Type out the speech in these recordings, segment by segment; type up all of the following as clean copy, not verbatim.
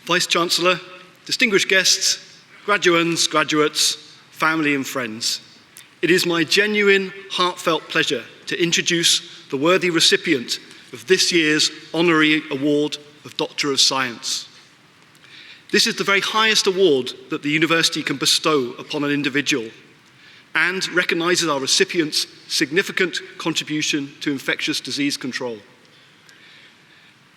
Vice-Chancellor, distinguished guests, graduands, graduates, family and friends. It is my genuine, heartfelt pleasure to introduce the worthy recipient of this year's Honorary Award of Doctor of Science. This is the very highest award that the university can bestow upon an individual and recognises our recipient's significant contribution to infectious disease control.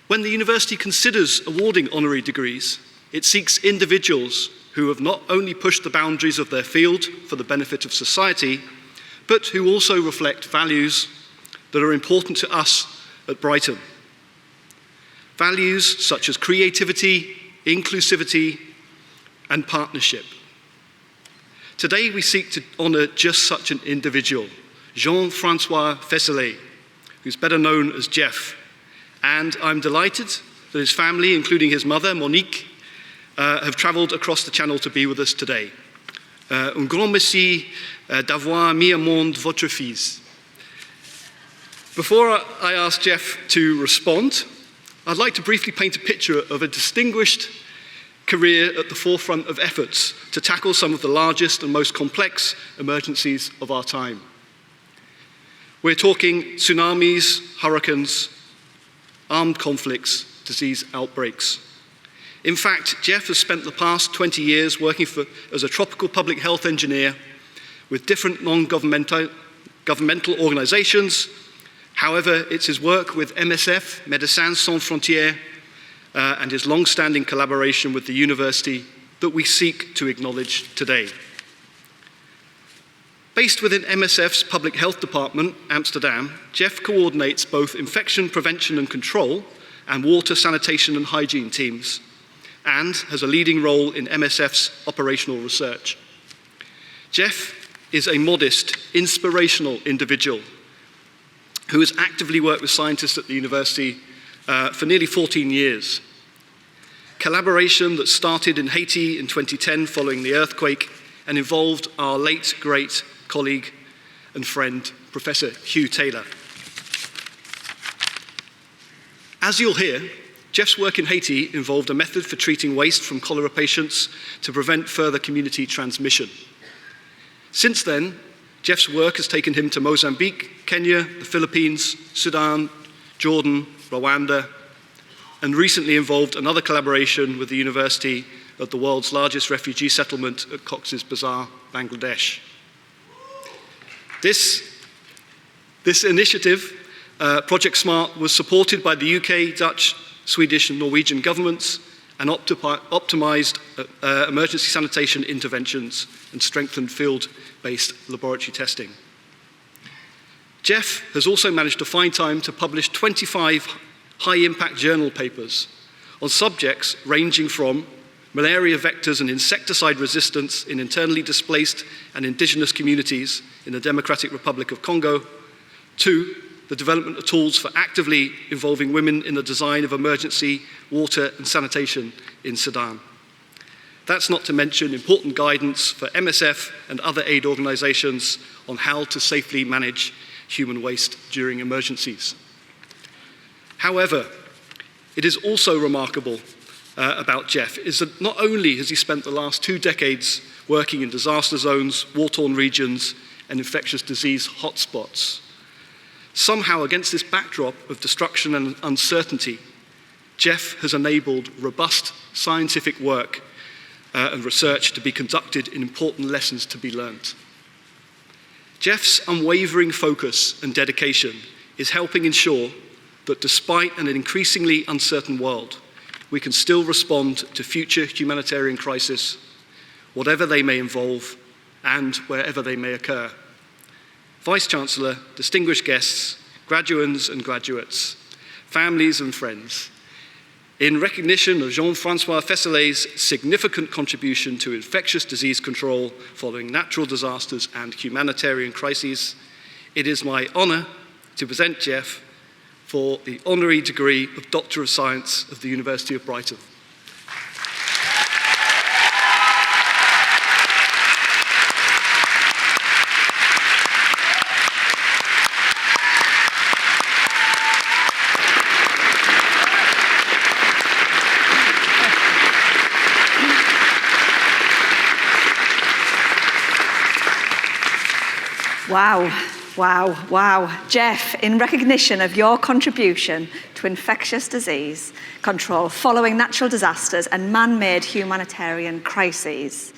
When the university considers awarding honorary degrees, it seeks individuals who have not only pushed the boundaries of their field for the benefit of society, but who also reflect values that are important to us at Brighton. Values such as creativity, inclusivity, and partnership. Today we seek to honour just such an individual, Jean-Francois Fesselet, who's better known as Jeff. And I'm delighted that his family, including his mother, Monique, have travelled across the channel to be with us today. Un grand merci d'avoir mis au monde votre fils. Before I ask Jeff to respond, I'd like to briefly paint a picture of a distinguished career at the forefront of efforts to tackle some of the largest and most complex emergencies of our time. We're talking tsunamis, hurricanes, armed conflicts, disease outbreaks. In fact, Jeff has spent the past 20 years working as a tropical public health engineer with different non-governmental organisations. However, it's his work with MSF, Médecins Sans Frontières, and his long-standing collaboration with the university that we seek to acknowledge today. Based within MSF's Public Health Department, Amsterdam, Jeff coordinates both infection prevention and control and water, sanitation and hygiene teams, and has a leading role in MSF's operational research. Jeff is a modest, inspirational individual who has actively worked with scientists at the university for nearly 14 years. Collaboration that started in Haiti in 2010 following the earthquake and involved our late great colleague and friend, Professor Hugh Taylor. As you'll hear, Jeff's work in Haiti involved a method for treating waste from cholera patients to prevent further community transmission. Since then, Jeff's work has taken him to Mozambique, Kenya, the Philippines, Sudan, Jordan, Rwanda, and recently involved another collaboration with the university at the world's largest refugee settlement at Cox's Bazar, Bangladesh. This initiative, Project SMART, was supported by the UK, Dutch, Swedish and Norwegian governments and optimised emergency sanitation interventions and strengthened field-based laboratory testing. Jeff has also managed to find time to publish 25 high-impact journal papers on subjects ranging from malaria vectors and insecticide resistance in internally displaced and indigenous communities in the Democratic Republic of Congo, to the development of tools for actively involving women in the design of emergency water and sanitation in Sudan. That's not to mention important guidance for MSF and other aid organisations on how to safely manage human waste during emergencies. However, it is also remarkable about Jeff is that not only has he spent the last 2 decades working in disaster zones, war-torn regions, and infectious disease hotspots, somehow against this backdrop of destruction and uncertainty, Jeff has enabled robust scientific work and research to be conducted in important lessons to be learnt. Jeff's unwavering focus and dedication is helping ensure that despite an increasingly uncertain world, we can still respond to future humanitarian crises, whatever they may involve and wherever they may occur. Vice-Chancellor, distinguished guests, graduands and graduates, families and friends, in recognition of Jean-François Fesselet's significant contribution to infectious disease control following natural disasters and humanitarian crises, it is my honour to present Jeff for the Honorary Degree of Doctor of Science of the University of Brighton. Wow, wow, wow. Jeff, in recognition of your contribution to infectious disease control following natural disasters and man-made humanitarian crises,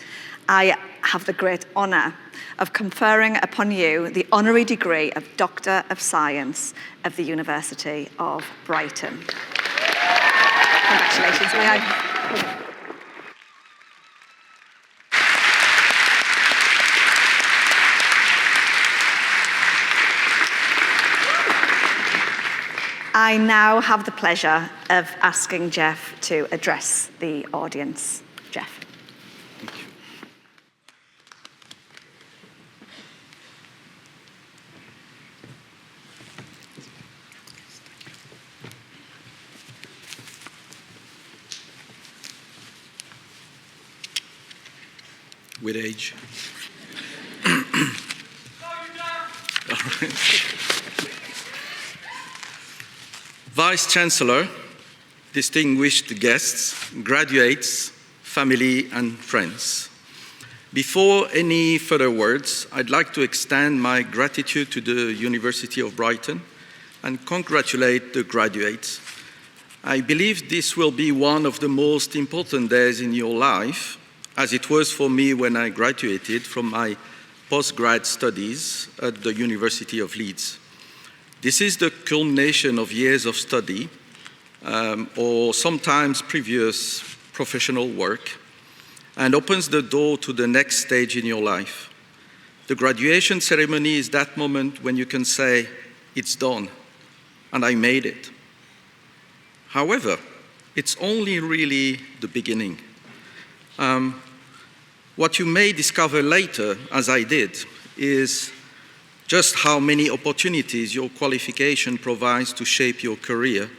I have the great honour of conferring upon you the Honorary Degree of Doctor of Science of the University of Brighton. Congratulations, may I? I now have the pleasure of asking Jeff to address the audience. Jeff. Thank you. With age. Vice-Chancellor, distinguished guests, graduates, family and friends. Before any further words, I'd like to extend my gratitude to the University of Brighton and congratulate the graduates. I believe this will be one of the most important days in your life, as it was for me when I graduated from my postgrad studies at the University of Leeds. This is the culmination of years of study, or sometimes previous professional work, and opens the door to the next stage in your life. The graduation ceremony is that moment when you can say, it's done, and I made it. However, it's only really the beginning. What you may discover later, as I did, is just how many opportunities your qualification provides to shape your career,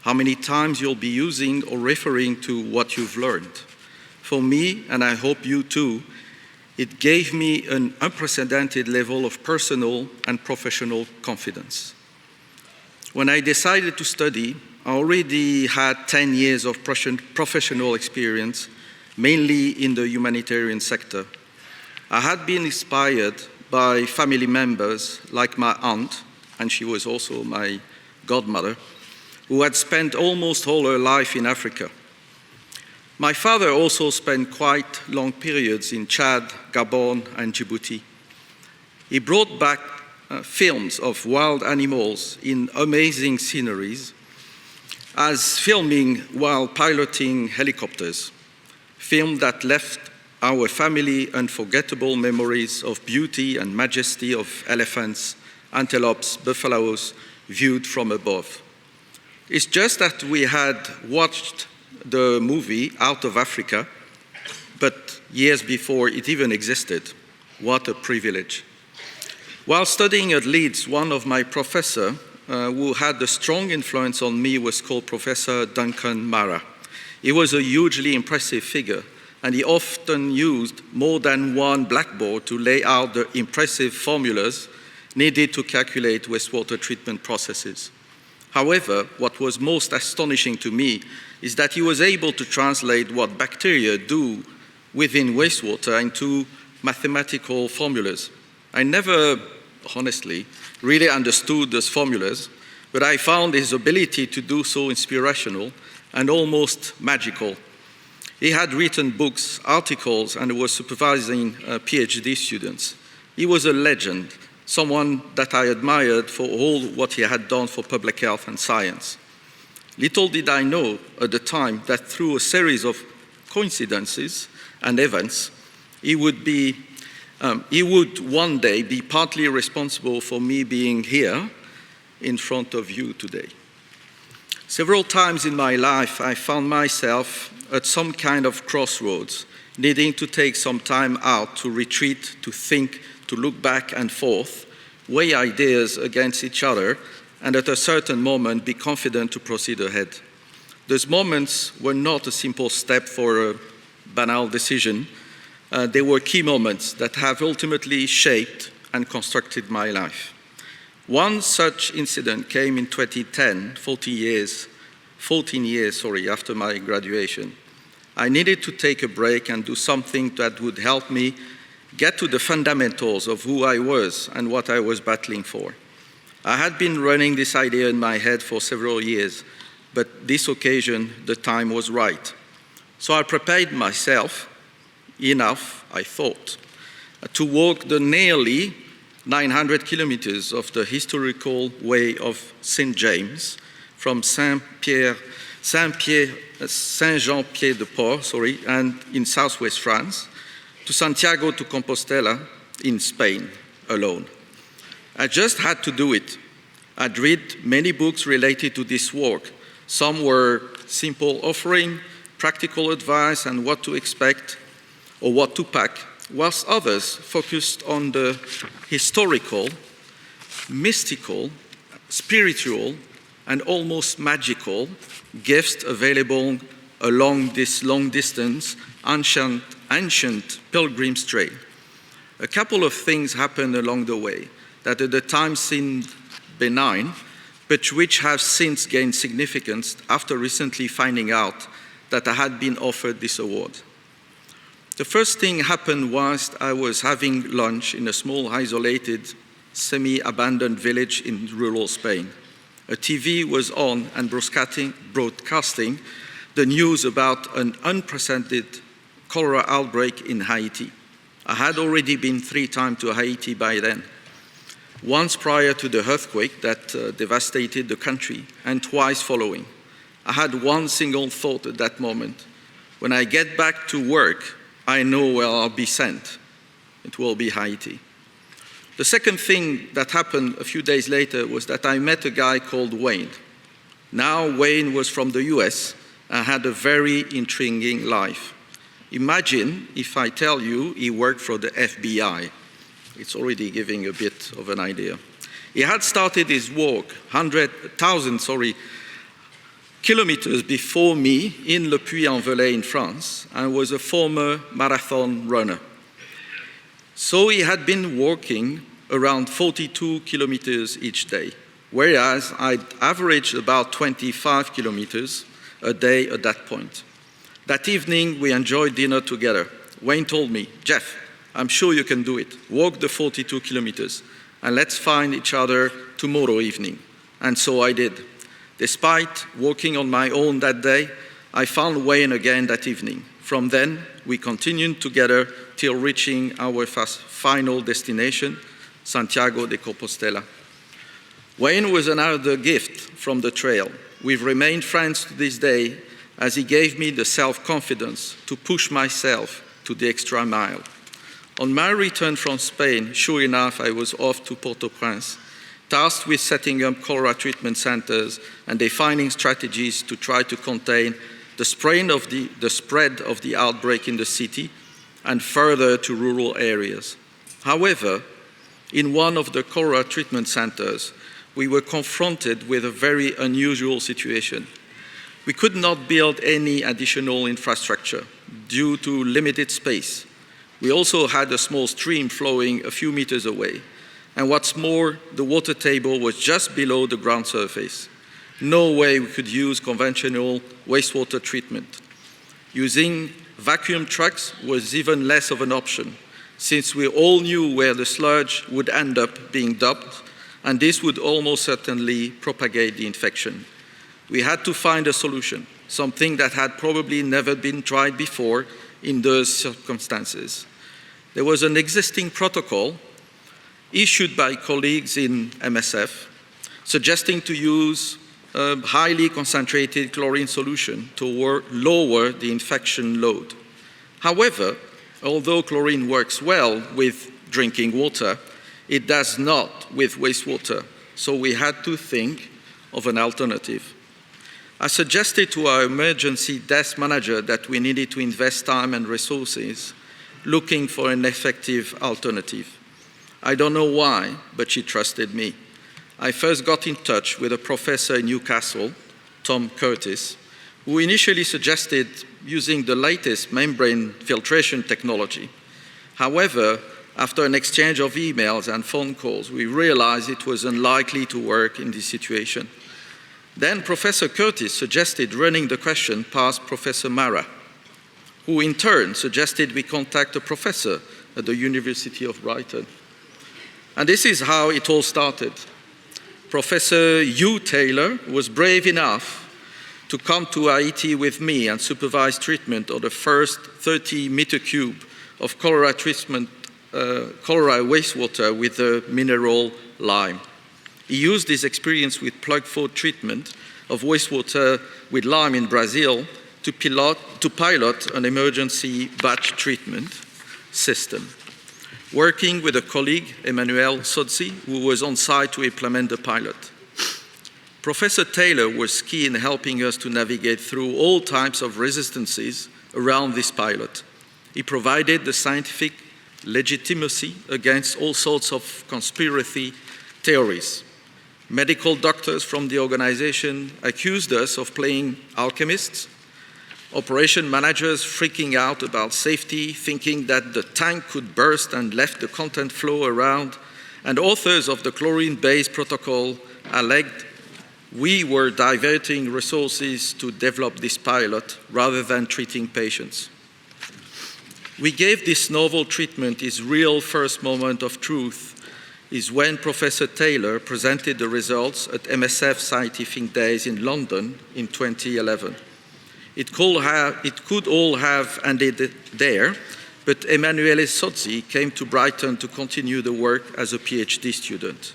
how many times you'll be using or referring to what you've learned. For me, and I hope you too, it gave me an unprecedented level of personal and professional confidence. When I decided to study, I already had 10 years of professional experience, mainly in the humanitarian sector. I had been inspired by family members like my aunt, and she was also my godmother, who had spent almost all her life in Africa. My father also spent quite long periods in Chad, Gabon, and Djibouti. He brought back films of wild animals in amazing sceneries, as filming while piloting helicopters, film that left our family unforgettable memories of beauty and majesty of elephants, antelopes, buffaloes viewed from above. It's just that we had watched the movie Out of Africa, but years before it even existed. What a privilege. While studying at Leeds, one of my professors who had a strong influence on me was called Professor Duncan Mara. He was a hugely impressive figure, and he often used more than one blackboard to lay out the impressive formulas needed to calculate wastewater treatment processes. However, what was most astonishing to me is that he was able to translate what bacteria do within wastewater into mathematical formulas. I never, honestly, really understood those formulas, but I found his ability to do so inspirational and almost magical. He had written books, articles, and was supervising PhD students. He was a legend, someone that I admired for all what he had done for public health and science. Little did I know at the time that through a series of coincidences and events, he would one day be partly responsible for me being here in front of you today. Several times in my life, I found myself at some kind of crossroads, needing to take some time out to retreat, to think, to look back and forth, weigh ideas against each other, and at a certain moment be confident to proceed ahead. Those moments were not a simple step for a banal decision. They were key moments that have ultimately shaped and constructed my life. One such incident came in 2010, 14 years after my graduation. I needed to take a break and do something that would help me get to the fundamentals of who I was and what I was battling for. I had been running this idea in my head for several years, but this occasion, the time was right. So I prepared myself enough, I thought, to walk the nearly 900 kilometers of the historical way of St. James from Saint-Jean-Pied-de-Port, and in southwest France, to Santiago de Compostela in Spain alone. I just had to do it. I'd read many books related to this work. Some were simple offering practical advice and what to expect or what to pack, whilst others focused on the historical, mystical, spiritual, and almost magical gifts available along this long-distance, ancient pilgrim's trail. A couple of things happened along the way that at the time seemed benign, but which have since gained significance after recently finding out that I had been offered this award. The first thing happened whilst I was having lunch in a small, isolated, semi-abandoned village in rural Spain. A TV was on and broadcasting the news about an unprecedented cholera outbreak in Haiti. I had already been 3 times to Haiti by then. Once prior to the earthquake that devastated the country, and twice following. I had one single thought at that moment. When I get back to work, I know where I'll be sent. It will be Haiti. The second thing that happened a few days later was that I met a guy called Wayne. Now Wayne was from the US and had a very intriguing life. Imagine if I tell you he worked for the FBI. It's already giving a bit of an idea. He had started his walk 1,000 kilometers before me in Le Puy-en-Velay in France and was a former marathon runner. So he had been walking around 42 kilometers each day, whereas I'd averaged about 25 kilometers a day at that point. That evening, we enjoyed dinner together. Wayne told me, "Jeff, I'm sure you can do it. Walk the 42 kilometers, and let's find each other tomorrow evening." And so I did. Despite walking on my own that day, I found Wayne again that evening. From then, we continued together till reaching our final destination, Santiago de Compostela. Wayne was another gift from the trail. We've remained friends to this day as he gave me the self-confidence to push myself to the extra mile. On my return from Spain, sure enough, I was off to Port-au-Prince, tasked with setting up cholera treatment centers and defining strategies to try to contain the spread of the outbreak in the city and further to rural areas. However, in one of the cholera treatment centers, we were confronted with a very unusual situation. We could not build any additional infrastructure due to limited space. We also had a small stream flowing a few meters away. And what's more, the water table was just below the ground surface. No way we could use conventional wastewater treatment. Using vacuum trucks was even less of an option, since we all knew where the sludge would end up being dumped, and this would almost certainly propagate the infection. We had to find a solution, something that had probably never been tried before in those circumstances. There was an existing protocol issued by colleagues in MSF, suggesting to use a highly concentrated chlorine solution to lower the infection load. However, although chlorine works well with drinking water, it does not with wastewater, so we had to think of an alternative. I suggested to our emergency desk manager that we needed to invest time and resources looking for an effective alternative. I don't know why, but she trusted me. I first got in touch with a professor in Newcastle, Tom Curtis, who initially suggested using the latest membrane filtration technology. However, after an exchange of emails and phone calls, we realized it was unlikely to work in this situation. Then Professor Curtis suggested running the question past Professor Mara, who in turn suggested we contact a professor at the University of Brighton. And this is how it all started. Professor Hugh Taylor was brave enough to come to Haiti with me and supervise treatment of the first 30-meter cube of cholera treatment, cholera wastewater with the mineral lime. He used his experience with plug-forward treatment of wastewater with lime in Brazil to pilot an emergency batch treatment system, working with a colleague, Emmanuel Sodzi, who was on site to implement the pilot. Professor Taylor was key in helping us to navigate through all types of resistances around this pilot. He provided the scientific legitimacy against all sorts of conspiracy theories. Medical doctors from the organization accused us of playing alchemists, operation managers freaking out about safety, thinking that the tank could burst and left the content flow around, and authors of the chlorine-based protocol alleged we were diverting resources to develop this pilot rather than treating patients. We gave this novel treatment its real first moment of truth is when Professor Taylor presented the results at MSF Scientific Days in London in 2011. It could all have ended there, but Emanuele Sozzi came to Brighton to continue the work as a PhD student.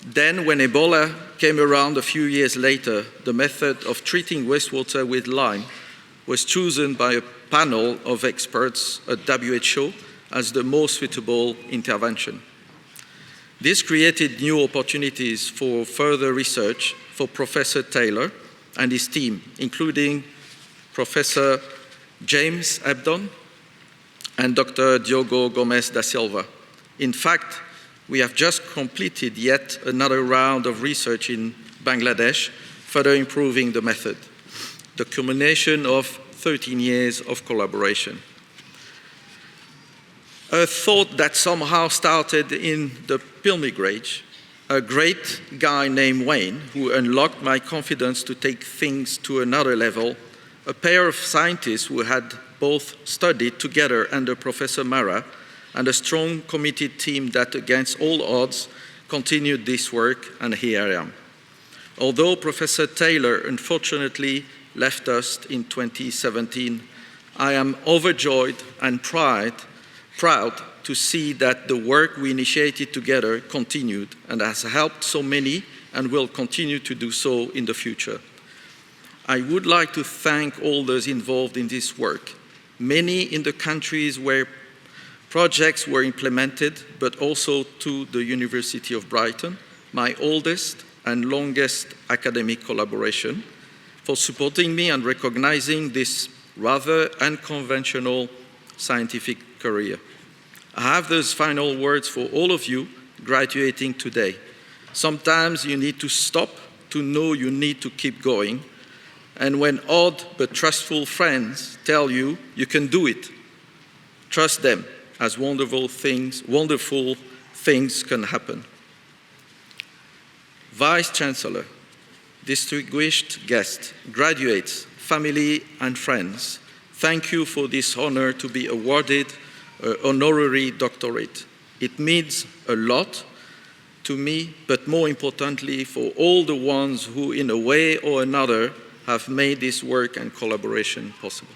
Then, when Ebola came around a few years later, the method of treating wastewater with lime was chosen by a panel of experts at WHO as the most suitable intervention. This created new opportunities for further research for Professor Taylor and his team, including Professor James Ebdon and Dr. Diogo Gomes da Silva. In fact, we have just completed yet another round of research in Bangladesh, further improving the method, the culmination of 13 years of collaboration. A thought that somehow started in the pilgrimage, a great guy named Wayne, who unlocked my confidence to take things to another level, a pair of scientists who had both studied together under Professor Mara, and a strong, committed team that, against all odds, continued this work, and here I am. Although Professor Taylor unfortunately left us in 2017, I am overjoyed and proud to see that the work we initiated together continued and has helped so many and will continue to do so in the future. I would like to thank all those involved in this work, many in the countries where projects were implemented, but also to the University of Brighton, my oldest and longest academic collaboration, for supporting me and recognizing this rather unconventional scientific career. I have those final words for all of you graduating today. Sometimes you need to stop to know you need to keep going, and when odd but trustful friends tell you you can do it, trust them, as wonderful things can happen. Vice-Chancellor, distinguished guests, graduates, family and friends, thank you for this honor to be awarded an Honorary Doctorate. It means a lot to me, but more importantly for all the ones who in a way or another have made this work and collaboration possible.